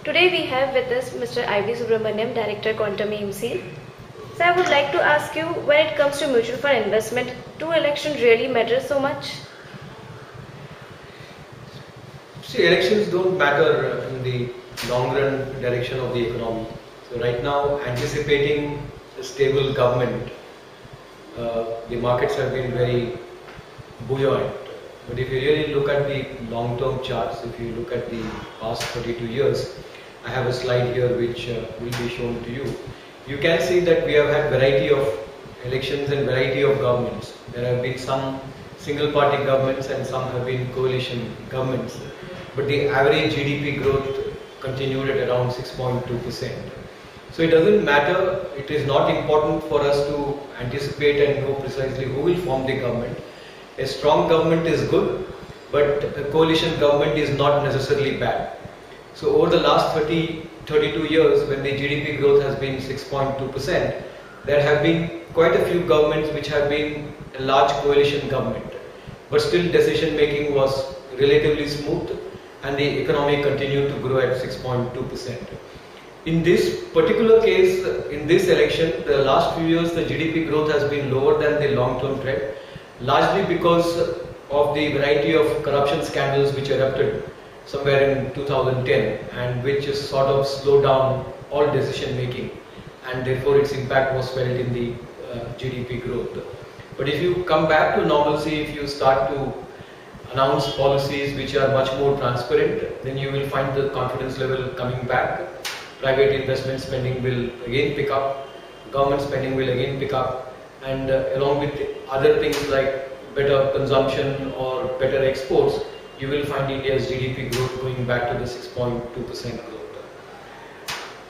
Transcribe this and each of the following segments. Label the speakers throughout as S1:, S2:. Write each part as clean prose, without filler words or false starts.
S1: Today we have with us Mr. I.V. Subramaniam, Director Quantum AMC. So I would like to ask you, when it comes to mutual fund investment, do elections really matter so much?
S2: See, elections don't matter in the long run direction of the economy. So right now, anticipating a stable government, the markets have been very buoyant. But if you really look at the long-term charts, if you look at the past 32 years, I have a slide here which will be shown to you. You can see that we have had variety of elections and variety of governments. There have been some single-party governments and some have been coalition governments. But the average GDP growth continued at around 6.2%. So it doesn't matter, it is not important for us to anticipate and know precisely who will form the government. A strong government is good, but a coalition government is not necessarily bad. So over the last 32 years, when the GDP growth has been 6.2%, there have been quite a few governments which have been a large coalition government. But still decision making was relatively smooth and the economy continued to grow at 6.2%. In this particular case, in this election, the last few years the GDP growth has been lower than the long-term trend, largely because of the variety of corruption scandals which erupted somewhere in 2010 and which has sort of slowed down all decision making, and therefore its impact was felt in the GDP growth. But if you come back to normalcy, if you start to announce policies which are much more transparent, then you will find the confidence level coming back. Private investment spending will again pick up, government spending will again pick up, and along with other things like better consumption or better exports, you will find India's GDP growth going back to the 6.2% growth.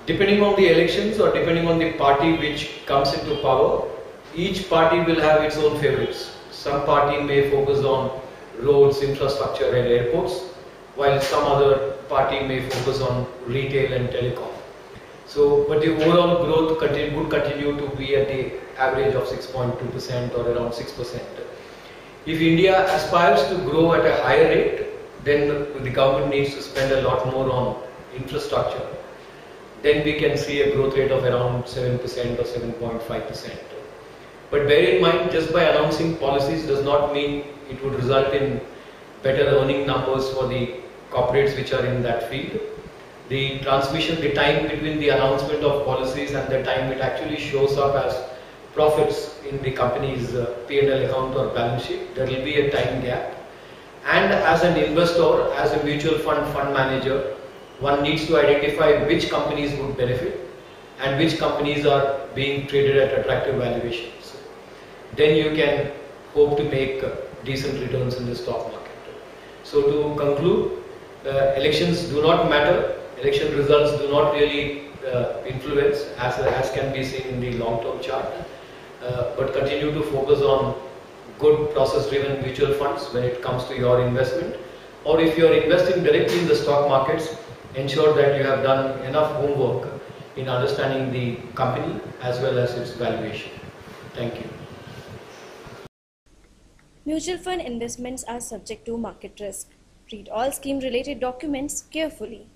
S2: Depending on the elections or depending on the party which comes into power, each party will have its own favorites. Some party may focus on roads, infrastructure and airports, while some other party may focus on retail and telecom. So, but the overall growth would continue to be at the average of 6.2% or around 6%. If India aspires to grow at a higher rate, then the government needs to spend a lot more on infrastructure. Then we can see a growth rate of around 7% or 7.5%. But bear in mind, just by announcing policies does not mean it would result in better earning numbers for the corporates which are in that field. The transmission, the time between the announcement of policies and the time it actually shows up as profits in the company's P&L account or balance sheet, there will be a time gap. And as an investor, as a mutual fund manager, one needs to identify which companies would benefit and which companies are being traded at attractive valuations. Then you can hope to make decent returns in the stock market. So to conclude, elections do not matter. Election results do not really influence as can be seen in the long-term chart, but continue to focus on good process-driven mutual funds when it comes to your investment. Or if you are investing directly in the stock markets, ensure that you have done enough homework in understanding the company as well as its valuation. Thank you.
S1: Mutual fund investments are subject to market risk. Read all scheme-related documents carefully.